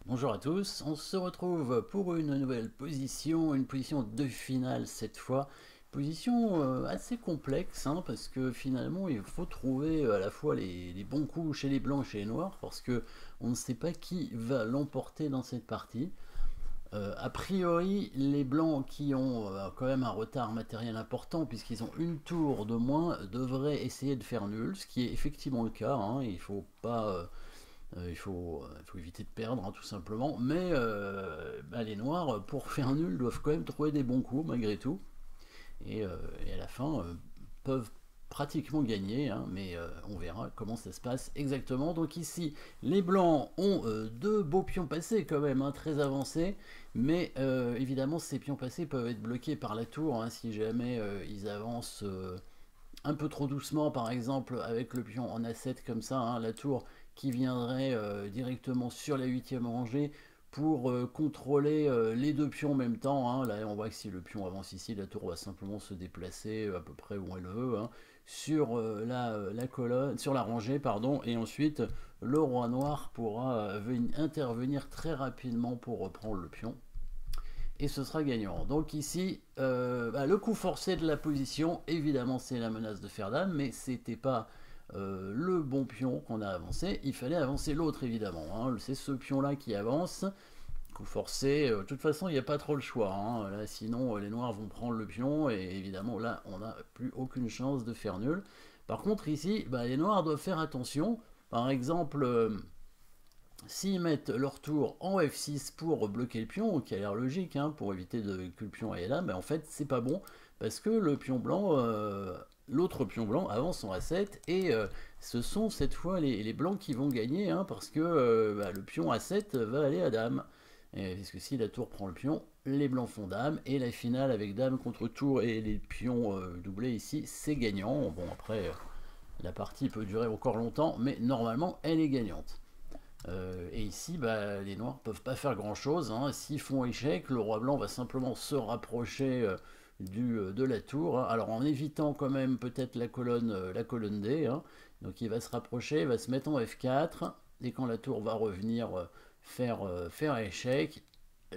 Bonjour à tous, on se retrouve pour une nouvelle position, une position de finale cette fois. Position assez complexe hein, parce que finalement il faut trouver à la fois les bons coups chez les blancs et chez les noirs parce que on ne sait pas qui va l'emporter dans cette partie. A priori, les blancs qui ont quand même un retard matériel important puisqu'ils ont une tour de moins devraient essayer de faire nul, ce qui est effectivement le cas. Hein, il faut pas il faut éviter de perdre, hein, tout simplement. Mais bah, les noirs, pour faire nul, doivent quand même trouver des bons coups, malgré tout. Et, et à la fin, peuvent pratiquement gagner, hein, mais on verra comment ça se passe exactement. Donc ici, les blancs ont deux beaux pions passés quand même, hein, très avancés, mais évidemment ces pions passés peuvent être bloqués par la tour hein, si jamais ils avancent un peu trop doucement, par exemple avec le pion en A7 comme ça, hein, la tour qui viendrait directement sur la huitième rangée pour contrôler les deux pions en même temps. Hein. Là, on voit que si le pion avance ici, la tour va simplement se déplacer à peu près où elle veut, hein, sur la colonne, sur la rangée, pardon, et ensuite le roi noir pourra intervenir très rapidement pour reprendre le pion et ce sera gagnant. Donc ici, bah, le coup forcé de la position, évidemment c'est la menace de faire dame, mais c'était pas le bon pion qu'on a avancé, il fallait avancer l'autre évidemment. Hein. C'est ce pion-là qui avance. Coup forcé, de toute façon il n'y a pas trop le choix. Hein. Là, sinon les noirs vont prendre le pion et évidemment là on n'a plus aucune chance de faire nul. Par contre ici, bah, les noirs doivent faire attention. Par exemple, s'ils mettent leur tour en F6 pour bloquer le pion, qui a l'air logique, hein, pour éviter que le pion aille là, mais en fait c'est pas bon, parce que le pion blanc, l'autre pion blanc avance en A7, et ce sont cette fois les blancs qui vont gagner, hein, parce que bah, le pion A7 va aller à dame. Parce que si la tour prend le pion, les blancs font dame, et la finale avec dame contre tour et les pions doublés ici, c'est gagnant. Bon après, la partie peut durer encore longtemps, mais normalement elle est gagnante. Et ici, bah, les noirs peuvent pas faire grand chose. Hein. S'ils font échec, le roi blanc va simplement se rapprocher de la tour. Hein. Alors en évitant quand même peut-être la colonne D. Hein. Donc il va se rapprocher, il va se mettre en F4. Et quand la tour va revenir faire échec,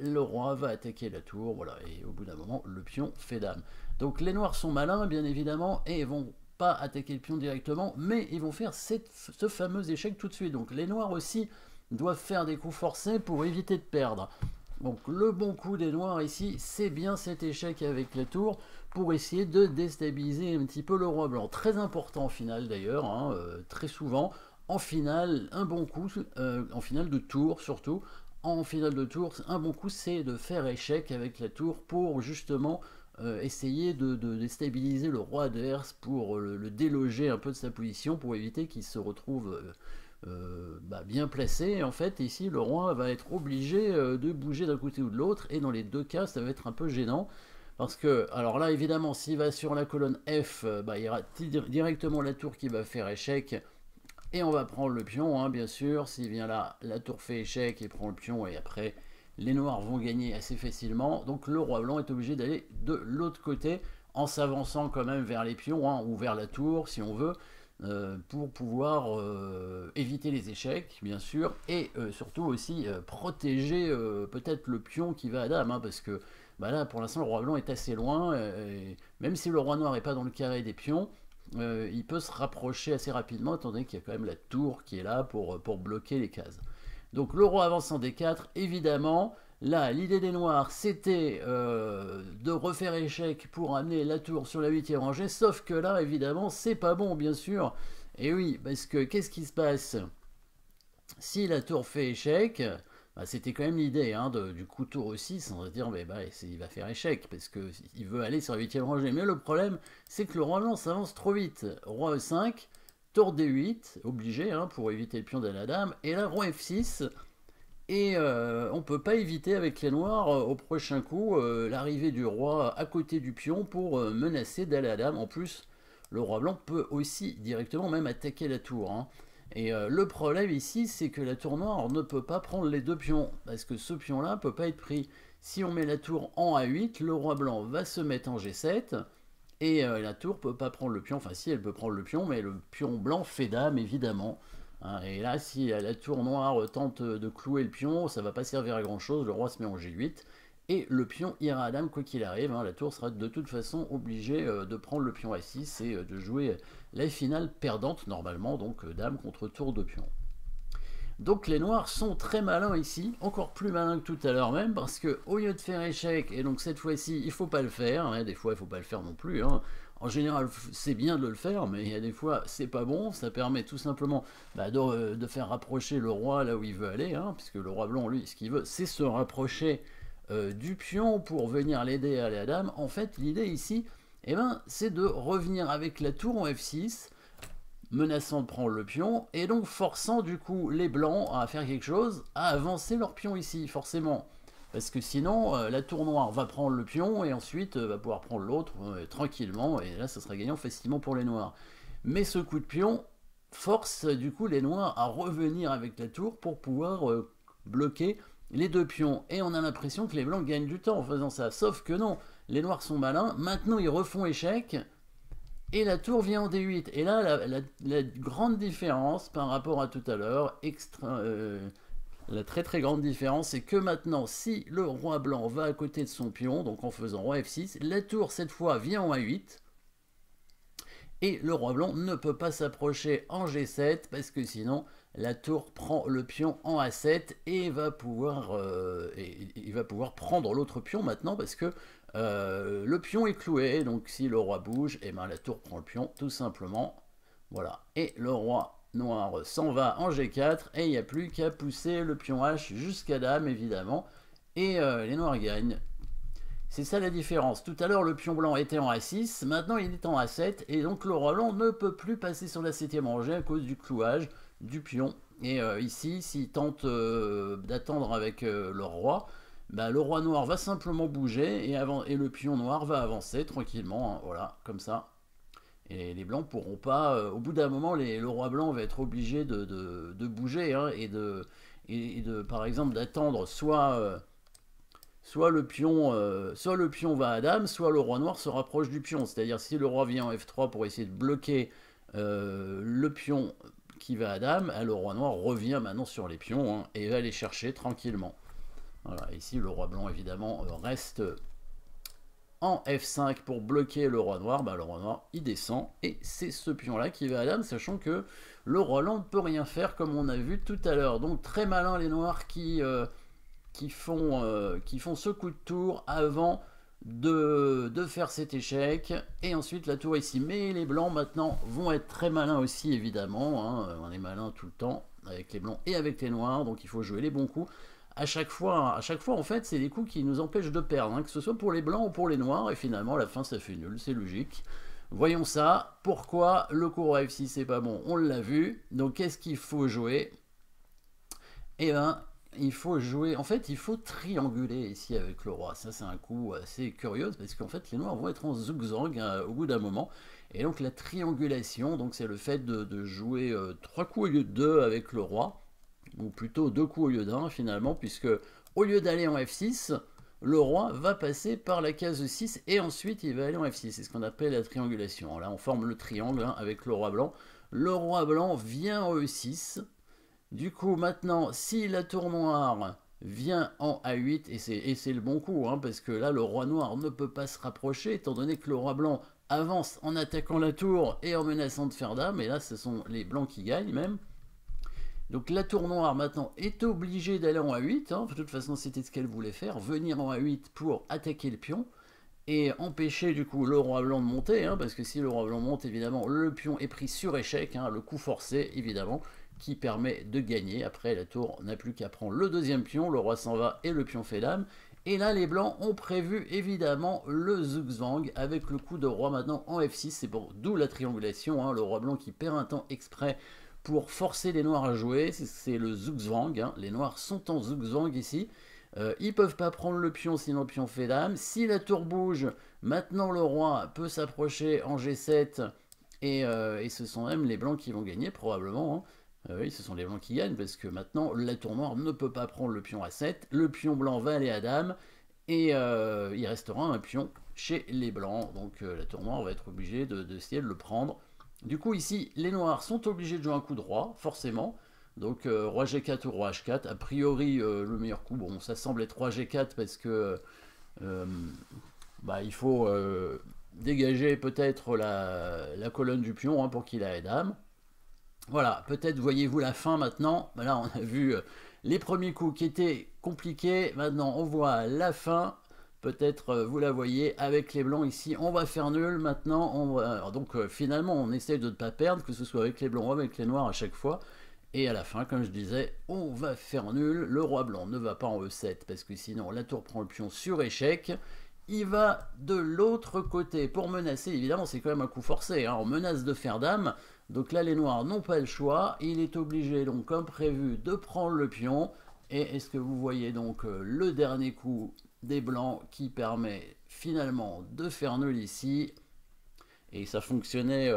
le roi va attaquer la tour. Voilà. Et au bout d'un moment, le pion fait dame. Donc les noirs sont malins, bien évidemment, et vont pas attaquer le pion directement, mais ils vont faire ce fameux échec tout de suite. Donc les noirs aussi doivent faire des coups forcés pour éviter de perdre. Donc le bon coup des noirs ici, c'est bien cet échec avec la tour pour essayer de déstabiliser un petit peu le roi blanc. Très important en finale d'ailleurs, hein, très souvent. En finale, un bon coup, en finale de tour surtout, en finale de tour, un bon coup c'est de faire échec avec la tour pour justement essayer de déstabiliser le roi de Herse pour le déloger un peu de sa position pour éviter qu'il se retrouve bah, bien placé. Et en fait, ici, le roi va être obligé de bouger d'un côté ou de l'autre, et dans les deux cas, ça va être un peu gênant. Parce que, alors là, évidemment, s'il va sur la colonne F, bah, il y aura directement la tour qui va faire échec, et on va prendre le pion, hein, bien sûr. S'il vient là, la tour fait échec, il prend le pion, et après, les noirs vont gagner assez facilement. Donc le roi blanc est obligé d'aller de l'autre côté, en s'avançant quand même vers les pions, hein, ou vers la tour, si on veut, pour pouvoir éviter les échecs, bien sûr, et surtout aussi protéger peut-être le pion qui va à dame, hein, parce que bah là, pour l'instant, le roi blanc est assez loin, et même si le roi noir n'est pas dans le carré des pions, il peut se rapprocher assez rapidement, étant donné qu'il y a quand même la tour qui est là pour bloquer les cases. Donc le roi avance en D4, évidemment. Là, l'idée des noirs, c'était de refaire échec pour amener la tour sur la huitième rangée, sauf que là, évidemment, c'est pas bon, bien sûr. Et oui, parce que qu'est-ce qui se passe si la tour fait échec? Bah, c'était quand même l'idée hein, du coup tour aussi, sans dire mais bah, il va faire échec, parce qu'il veut aller sur la huitième rangée. Mais le problème, c'est que le roi blanc s'avance trop vite. Roi E5, tour D8, obligé, hein, pour éviter le pion de la dame, et là, roi F6, et on peut pas éviter avec les noirs, au prochain coup, l'arrivée du roi à côté du pion pour menacer d'aller à la dame. En plus, le roi blanc peut aussi directement même attaquer la tour. Hein. Et le problème ici, c'est que la tour noire ne peut pas prendre les deux pions, parce que ce pion-là peut pas être pris. Si on met la tour en A8, le roi blanc va se mettre en G7, et la tour peut pas prendre le pion, enfin si elle peut prendre le pion, mais le pion blanc fait dame évidemment. hein. Et là, si la tour noire tente de clouer le pion, ça va pas servir à grand chose, le roi se met en G8, et le pion ira à dame quoi qu'il arrive, hein. La tour sera de toute façon obligée de prendre le pion à 6 et de jouer la finale perdante normalement, donc dame contre tour de pion. Donc les noirs sont très malins ici, encore plus malins que tout à l'heure même, parce que au lieu de faire échec, et donc cette fois-ci il faut pas le faire, hein, des fois il faut pas le faire non plus, hein. En général c'est bien de le faire, mais il y a des fois c'est pas bon, ça permet tout simplement de faire rapprocher le roi là où il veut aller, hein, puisque le roi blanc lui ce qu'il veut c'est se rapprocher du pion pour venir l'aider à aller à dame. En fait l'idée ici, eh ben, c'est de revenir avec la tour en F6, menaçant de prendre le pion, et donc forçant du coup les blancs à faire quelque chose, à avancer leur pion ici, forcément. Parce que sinon, la tour noire va prendre le pion, et ensuite va pouvoir prendre l'autre tranquillement, et là ça sera gagnant facilement pour les noirs. Mais ce coup de pion force du coup les noirs à revenir avec la tour pour pouvoir bloquer les deux pions. Et on a l'impression que les blancs gagnent du temps en faisant ça, sauf que non, les noirs sont malins, maintenant ils refont échec, et la tour vient en D8. Et là, la grande différence par rapport à tout à l'heure, la très très grande différence, c'est que maintenant, si le roi blanc va à côté de son pion, donc en faisant roi F6, la tour cette fois vient en A8. Et le roi blanc ne peut pas s'approcher en G7 parce que sinon la tour prend le pion en A7 et va pouvoir, il va pouvoir prendre l'autre pion maintenant parce que le pion est cloué. Donc si le roi bouge, et ben la tour prend le pion tout simplement. Voilà. Et le roi noir s'en va en G4 et il n'y a plus qu'à pousser le pion H jusqu'à dame évidemment. Et les noirs gagnent. C'est ça la différence. Tout à l'heure, le pion blanc était en A6, maintenant il est en A7, et donc le roi blanc ne peut plus passer sur la 7ème rangée à cause du clouage du pion. Et ici, s'il tente d'attendre avec le roi, bah, le roi noir va simplement bouger, et le pion noir va avancer tranquillement, hein, voilà, comme ça. Et les blancs pourront pas, au bout d'un moment, le roi blanc va être obligé de bouger, hein, par exemple, d'attendre soit le pion va à dame, soit le roi noir se rapproche du pion. C'est-à-dire si le roi vient en F3 pour essayer de bloquer le pion qui va à dame, le roi noir revient maintenant sur les pions, hein, et va les chercher tranquillement. Voilà, ici le roi blanc évidemment reste en F5 pour bloquer le roi noir. Le roi noir il descend et c'est ce pion là qui va à dame, sachant que le roi blanc ne peut rien faire comme on a vu tout à l'heure. Donc très malin les noirs qui font ce coup de tour avant de faire cet échec, et ensuite la tour ici. Mais les blancs maintenant vont être très malins aussi évidemment, hein. On est malin tout le temps avec les blancs et avec les noirs, donc il faut jouer les bons coups. À chaque fois en fait c'est des coups qui nous empêchent de perdre, hein, que ce soit pour les blancs ou pour les noirs, et finalement à la fin ça fait nul, c'est logique. Voyons ça. Pourquoi le coup roi F6 c'est pas bon, on l'a vu. Donc qu'est-ce qu'il faut jouer? Eh ben il faut jouer, en fait il faut trianguler ici avec le roi. Ça c'est un coup assez curieux parce qu'en fait les noirs vont être en zugzwang au bout d'un moment, et donc la triangulation, donc c'est le fait de jouer 3 coups au lieu de 2 avec le roi, ou plutôt 2 coups au lieu d'1 finalement, puisque au lieu d'aller en F6, le roi va passer par la case 6 et ensuite il va aller en F6. C'est ce qu'on appelle la triangulation. Là on forme le triangle, hein, avec le roi blanc. Le roi blanc vient en E6. Du coup, maintenant, si la tour noire vient en A8, et c'est le bon coup, hein, parce que là, le roi noir ne peut pas se rapprocher, étant donné que le roi blanc avance en attaquant la tour et en menaçant de faire dame, et là, ce sont les blancs qui gagnent même. Donc la tour noire, maintenant, est obligée d'aller en A8, hein. De toute façon, c'était ce qu'elle voulait faire, venir en A8 pour attaquer le pion, et empêcher du coup le roi blanc de monter, hein, parce que si le roi blanc monte, évidemment, le pion est pris sur échec, hein, le coup forcé, évidemment, qui permet de gagner. Après, la tour n'a plus qu'à prendre le deuxième pion, le roi s'en va et le pion fait dame. Et là, les blancs ont prévu évidemment le zugzwang avec le coup de roi maintenant en F6. C'est bon, d'où la triangulation, hein, le roi blanc qui perd un temps exprès pour forcer les noirs à jouer. C'est le zugzwang, hein. Les noirs sont en zugzwang ici. Ils peuvent pas prendre le pion, sinon le pion fait dame. Si la tour bouge, maintenant le roi peut s'approcher en G7, et ce sont même les blancs qui vont gagner probablement, hein. Oui, ce sont les blancs qui gagnent, parce que maintenant la tour noire ne peut pas prendre le pion à 7, le pion blanc va aller à dame, et il restera un pion chez les blancs, donc la tour noire va être obligée d'essayer de le prendre Du coup, ici, les noirs sont obligés de jouer un coup droit, forcément. Donc, roi G4 ou roi H4. A priori, le meilleur coup, bon, ça semble être roi G4 parce que euh, bah, il faut dégager peut-être la colonne du pion hein, pour qu'il ait dame. Voilà, peut-être voyez-vous la fin maintenant. Là, on a vu les premiers coups qui étaient compliqués. Maintenant, on voit la fin. Peut-être vous la voyez avec les blancs ici. On va faire nul. Maintenant, on va... Alors, donc finalement, on essaie de ne pas perdre, que ce soit avec les blancs ou avec les noirs à chaque fois. Et à la fin, comme je disais, on va faire nul. Le roi blanc ne va pas en E7 parce que sinon la tour prend le pion sur échec. Il va de l'autre côté pour menacer. Évidemment, c'est quand même un coup forcé. Hein. On menace de faire dame. Donc là, les noirs n'ont pas le choix. Il est obligé, donc comme prévu, de prendre le pion. Et est-ce que vous voyez donc le dernier coup des blancs qui permet finalement de faire nul ici. Et ça fonctionnait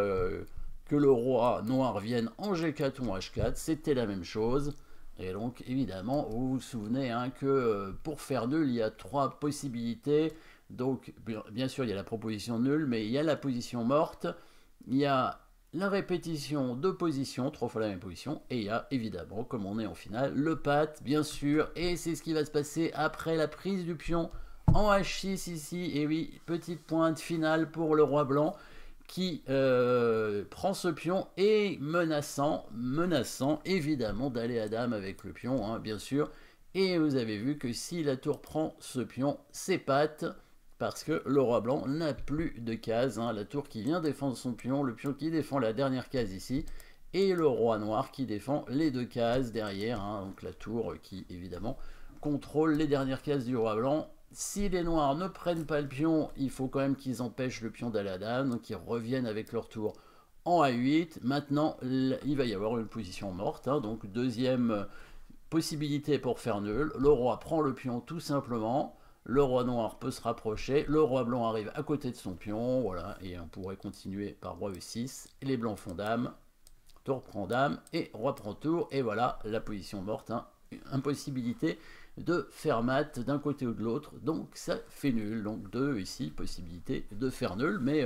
que le roi noir vienne en G4 ou en H4. C'était la même chose. Et donc, évidemment, vous vous souvenez hein, que pour faire nul, il y a 3 possibilités. Donc, bien sûr, il y a la proposition nulle, mais il y a la position morte. Il y a la répétition de position, 3 fois la même position. Et il y a, évidemment, comme on est en finale, le pat, bien sûr. Et c'est ce qui va se passer après la prise du pion en H6 ici. Et oui, petite pointe finale pour le roi blanc qui prend ce pion et menaçant évidemment d'aller à dame avec le pion, hein, bien sûr. Et vous avez vu que si la tour prend ce pion, c'est patte, parce que le roi blanc n'a plus de case. Hein, la tour qui vient défendre son pion, le pion qui défend la dernière case ici, et le roi noir qui défend les 2 cases derrière. Hein, donc la tour qui évidemment contrôle les dernières cases du roi blanc. Si les noirs ne prennent pas le pion, il faut quand même qu'ils empêchent le pion d'aller à dame, donc ils reviennent avec leur tour en A8. Maintenant, il va y avoir une position morte, hein, donc deuxième possibilité pour faire nul. Le roi prend le pion tout simplement, le roi noir peut se rapprocher, le roi blanc arrive à côté de son pion, voilà, et on pourrait continuer par roi E6, et les blancs font dame, tour prend dame, et roi prend tour, et voilà la position morte, hein, impossibilité de faire mat d'un côté ou de l'autre, donc ça fait nul. Donc 2 ici, possibilité de faire nul, mais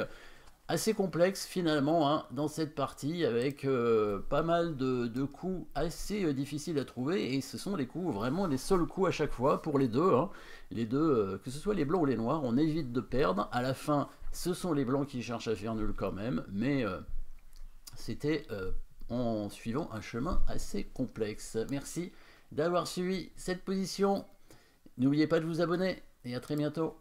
assez complexe finalement hein, dans cette partie, avec pas mal de coups assez difficiles à trouver, et ce sont les coups, vraiment les seuls coups à chaque fois pour les deux. Hein. Les deux, que ce soit les blancs ou les noirs, on évite de perdre. À la fin, ce sont les blancs qui cherchent à faire nul quand même, mais c'était en suivant un chemin assez complexe. Merci d'avoir suivi cette position. N'oubliez pas de vous abonner et à très bientôt.